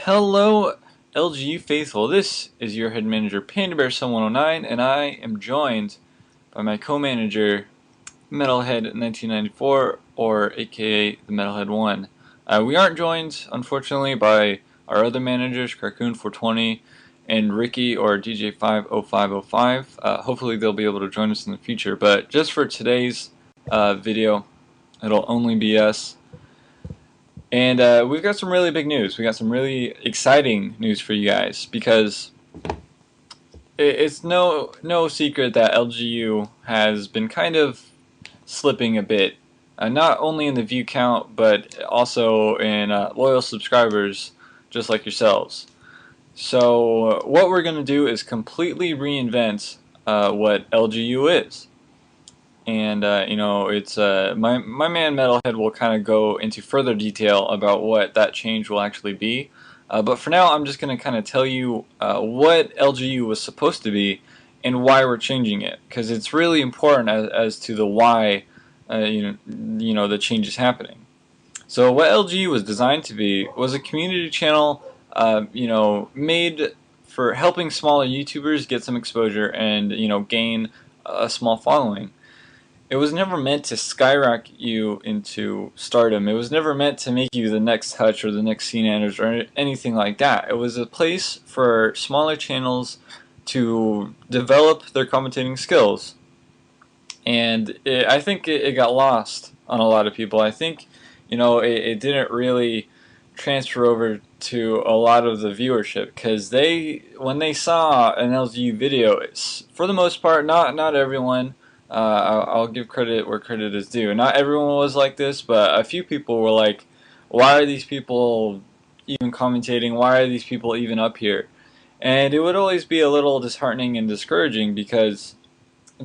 Hello, LGU faithful. This is your head manager, PandaBear109, and I am joined by my co-manager, Metalhead1994, or aka the Metalhead1. We aren't joined, unfortunately, by our other managers, Carcoon420 and Ricky, or DJ50505. Hopefully they'll be able to join us in the future, but just for today's video, it'll only be us. And we've got some really big news. We got some really exciting news for you guys, because it's no secret that LGU has been kind of slipping a bit, not only in the view count but also in loyal subscribers just like yourselves. So what we're going to do is completely reinvent what LGU is. And it's my man Metalhead will kind of go into further detail about what that change will actually be. But for now, I'm just going to kind of tell you what LGU was supposed to be and why we're changing it, because it's really important as to the why the change is happening. So what LGU was designed to be was a community channel, made for helping smaller YouTubers get some exposure and gain a small following. It was never meant to skyrocket you into stardom. It was never meant to make you the next Hutch or the next CNanders or anything like that. It was a place for smaller channels to develop their commentating skills. And I think it got lost on a lot of people. I think it didn't really transfer over to a lot of the viewership, because when they saw an LGU video, for the most part, not everyone. I'll give credit where credit is due. Not everyone was like this, but a few people were like, why are these people even commentating? Why are these people even up here? And it would always be a little disheartening and discouraging because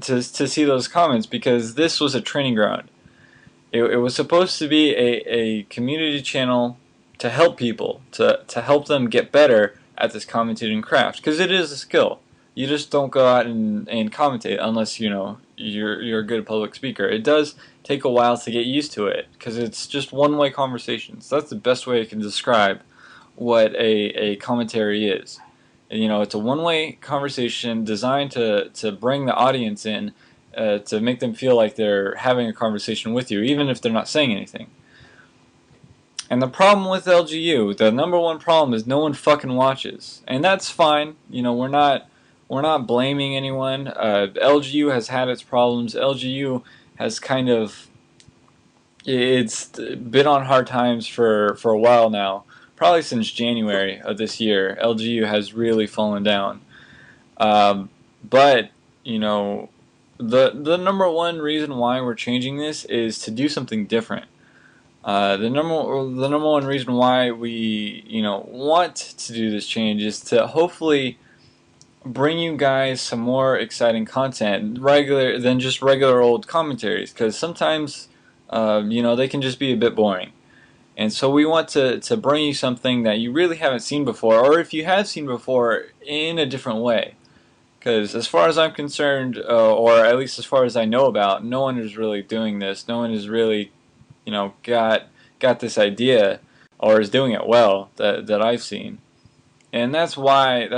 to see those comments, because this was a training ground. It was supposed to be a community channel to help people, to help them get better at this commentating craft, because it is a skill. You just don't go out and commentate unless you're a good public speaker. It does take a while to get used to it, because it's just one-way conversations. That's the best way I can describe what a commentary is. It's a one-way conversation designed to bring the audience in, to make them feel like they're having a conversation with you, even if they're not saying anything. And the problem with LGU, the number one problem, is no one fucking watches. And that's fine. We're not blaming anyone. LGU has had its problems. LGU has it's been on hard times for a while now. Probably since January of this year, LGU has really fallen down. But the number one reason why we're changing this is to do something different. The number one reason why we want to do this change is to hopefully bring you guys some more exciting content, regular than just regular old commentaries, because sometimes they can just be a bit boring. And so we want to bring you something that you really haven't seen before, or if you have seen before, in a different way. Because as far as I'm concerned, or at least as far as I know about, no one is really doing this. No one has really got this idea, or is doing it well, that I've seen. And that's why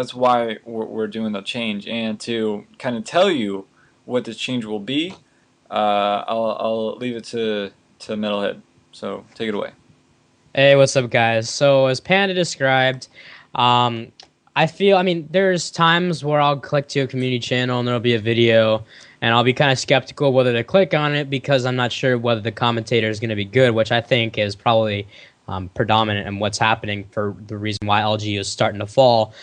we're doing the change. And to kind of tell you what the change will be, I'll leave it to Metalhead. So take it away. Hey, what's up, guys? So as Panda described, there's times where I'll click to a community channel and there'll be a video, and I'll be kind of skeptical whether to click on it because I'm not sure whether the commentator is going to be good, which I think is probably predominant in what's happening for the reason why LGU is starting to fall.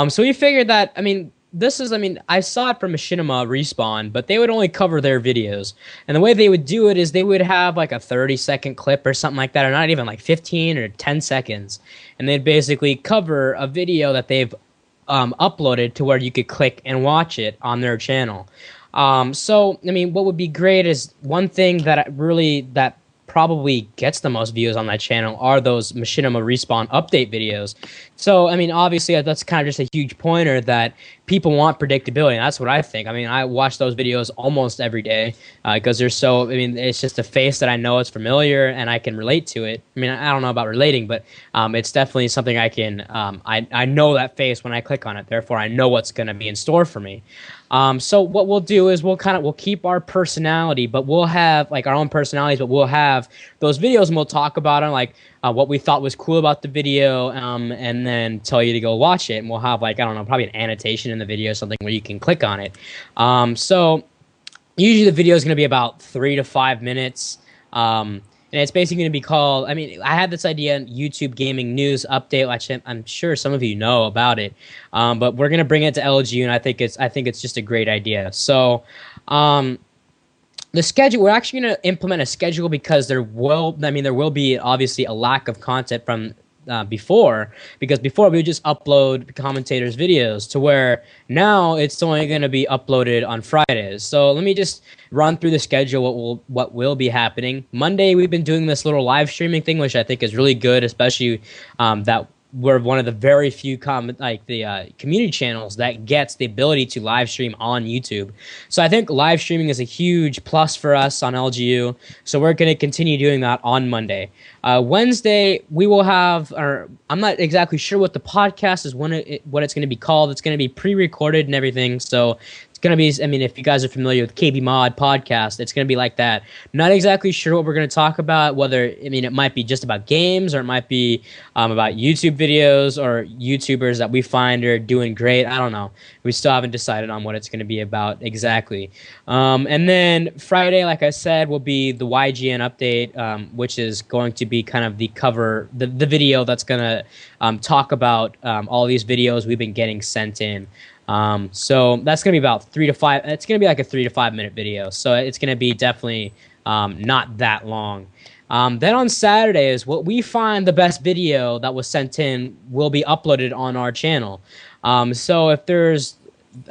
So we figured that, I saw it from Machinima Respawn, but they would only cover their videos. And the way they would do it is they would have like a 30-second clip or something like that, or not even like 15 or 10 seconds. And they'd basically cover a video that they've uploaded to where you could click and watch it on their channel. What would be great is one thing that probably gets the most views on that channel are those Machinima Respawn update videos. So, I mean, obviously, that's kind of just a huge pointer that people want predictability. And that's what I think. I mean, I watch those videos almost every day because they're so, I mean, it's just a face that I know is familiar and I can relate to it. I mean, I don't know about relating, but it's definitely something I can, I know that face when I click on it. Therefore, I know what's going to be in store for me. So what we'll do is we'll keep our personality, but we'll have like our own personalities, but we'll have those videos and we'll talk about them, like what we thought was cool about the video, and then tell you to go watch it. And we'll have like, I don't know, probably an annotation in the video, something where you can click on it. So usually the video is going to be about 3 to 5 minutes. And it's basically going to be called, I mean, I had this idea, YouTube Gaming News Update, which I'm sure some of you know about it. But we're going to bring it to LGU, and I think it's just a great idea. So, the schedule, we're actually going to implement a schedule because there will be obviously a lack of content from before, because before we would just upload commentators' videos, to where now it's only going to be uploaded on Fridays. So let me just run through the schedule, what will be happening. Monday, we've been doing this little live streaming thing, which I think is really good, especially that we're one of the very few community channels that gets the ability to live stream on YouTube. So I think live streaming is a huge plus for us on LGU. So we're going to continue doing that on Monday. Wednesday, we will have, or I'm not exactly sure what the podcast is, what it's going to be called. It's going to be pre-recorded and everything. So it's going to be, I mean, if you guys are familiar with KB Mod podcast, it's going to be like that. Not exactly sure what we're going to talk about, whether, I mean, it might be just about games, or it might be about YouTube videos or YouTubers that we find are doing great. I don't know. We still haven't decided on what it's going to be about exactly. And then Friday, like I said, will be the YGN update, which is going to be kind of the cover, the video that's going to talk about all these videos we've been getting sent in. So that's going to be about 3 to 5. It's going to be like a 3 to 5 minute video. So it's going to be definitely not that long. Then on Saturdays, what we find the best video that was sent in will be uploaded on our channel. So if there's,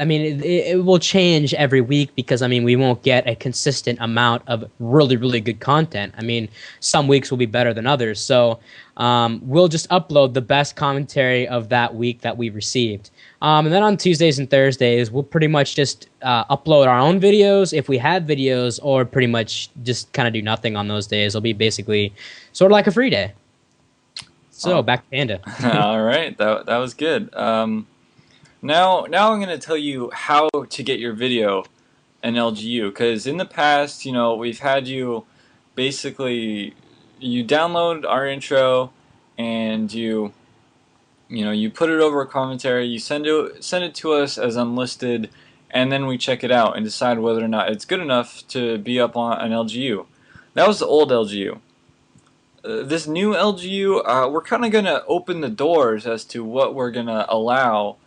I mean, it will change every week because, I mean, we won't get a consistent amount of really, really good content. I mean, some weeks will be better than others. So we'll just upload the best commentary of that week that we received. And then on Tuesdays and Thursdays, we'll pretty much just upload our own videos if we have videos, or pretty much just kind of do nothing on those days. It'll be basically sort of like a free day. So back to Panda. All right, that was good. Now I'm going to tell you how to get your video in LGU, because in the past, you know, we've had you basically, you download our intro and you put it over a commentary, you send it to us as unlisted, and then we check it out and decide whether or not it's good enough to be up on an LGU. That was the old LGU. This new LGU, we're kind of going to open the doors as to what we're going to allow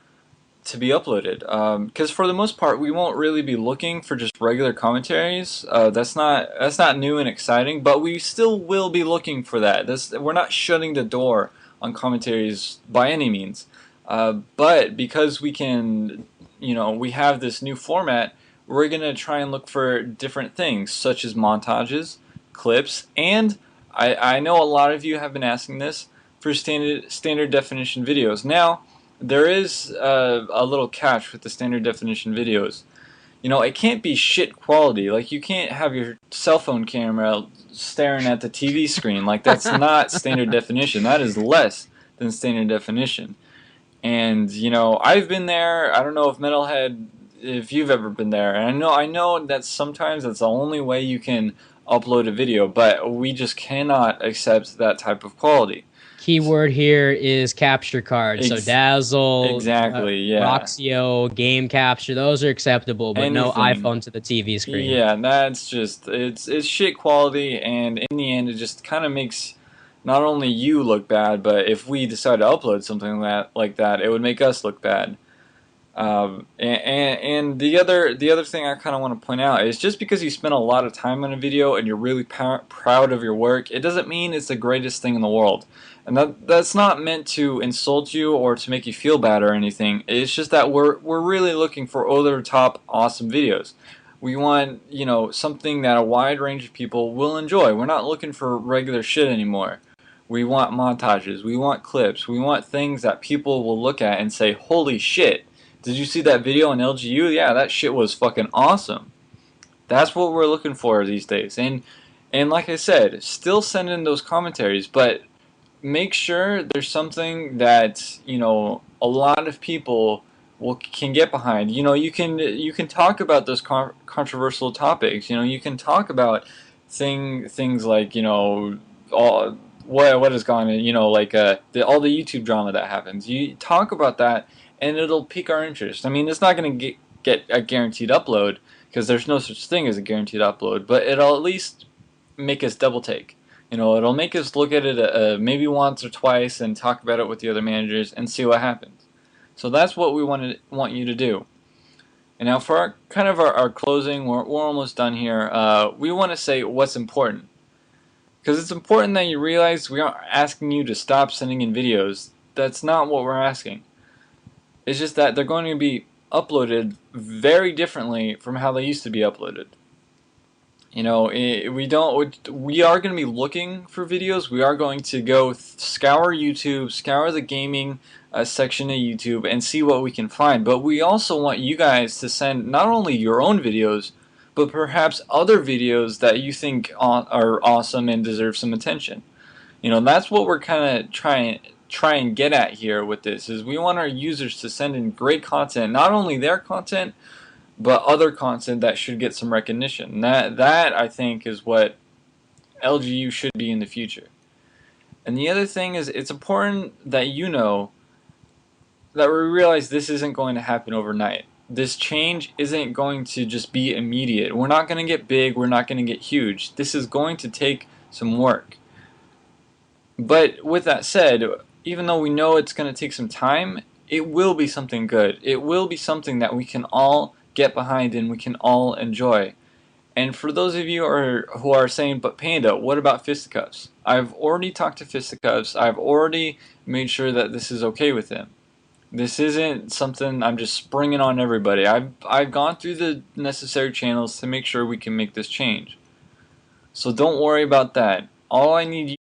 to be uploaded, because for the most part we won't really be looking for just regular commentaries. That's not new and exciting, but we still will be looking for that. We're not shutting the door on commentaries by any means, but because we can, we have this new format, we're gonna try and look for different things such as montages, clips, and I know a lot of you have been asking this for standard definition videos. Now, there is a little catch with the standard definition videos. It can't be shit quality. Like, you can't have your cell phone camera staring at the TV screen. Like, that's not standard definition. That is less than standard definition. And, I've been there. I don't know if you've ever been there. And I know that sometimes that's the only way you can upload a video, but we just cannot accept that type of quality. Keyword here is capture card. So Dazzle, exactly, yeah. Roxio, Game Capture, those are acceptable, but no iPhone to the TV screen. Yeah, that's just, it's shit quality, and in the end it just kind of makes not only you look bad, but if we decide to upload something like that, it would make us look bad. And the other thing I kind of want to point out is, just because you spend a lot of time on a video and you're really proud of your work, it doesn't mean it's the greatest thing in the world. And that's not meant to insult you or to make you feel bad or anything. It's just that we're really looking for over-the-top awesome videos. We want, you know, something that a wide range of people will enjoy. We're not looking for regular shit anymore. We want montages, we want clips, we want things that people will look at and say, holy shit, did you see that video on LGU? Yeah, that shit was fucking awesome. That's what we're looking for these days. And like I said, still send in those commentaries, but make sure there's something that, you know, a lot of people can get behind. You know, you can talk about those controversial topics. You know, you can talk about things like, you know, all what has gone in, you know, like all the YouTube drama that happens. You talk about that and it'll pique our interest. I mean, it's not going to get a guaranteed upload because there's no such thing as a guaranteed upload, but it'll at least make us double take. You know, it'll make us look at it maybe once or twice and talk about it with the other managers and see what happens. So that's what we want you to do. And now for our closing, we're almost done here. We want to say what's important. Because it's important that you realize we aren't asking you to stop sending in videos. That's not what we're asking. It's just that they're going to be uploaded very differently from how they used to be uploaded. You know, we are going to be looking for videos. We are going to go scour YouTube, scour the gaming section of YouTube and see what we can find. But we also want you guys to send not only your own videos, but perhaps other videos that you think are awesome and deserve some attention. You know, that's what we're kind of try and get at here with this, is we want our users to send in great content, not only their content, but other content that should get some recognition. That I think is what LGU should be in the future. And the other thing is, it's important that you know that we realize this isn't going to happen overnight. This change isn't going to just be immediate. We're not going to get big, we're not going to get huge. This is going to take some work. But with that said, even though we know it's going to take some time, it will be something good. It will be something that we can all get behind and we can all enjoy. And for those of you who are saying, but Panda, what about fisticuffs? I've already talked to fisticuffs. I've already made sure that this is okay with him. This isn't something I'm just springing on everybody. I've gone through the necessary channels to make sure we can make this change. So don't worry about that. All I need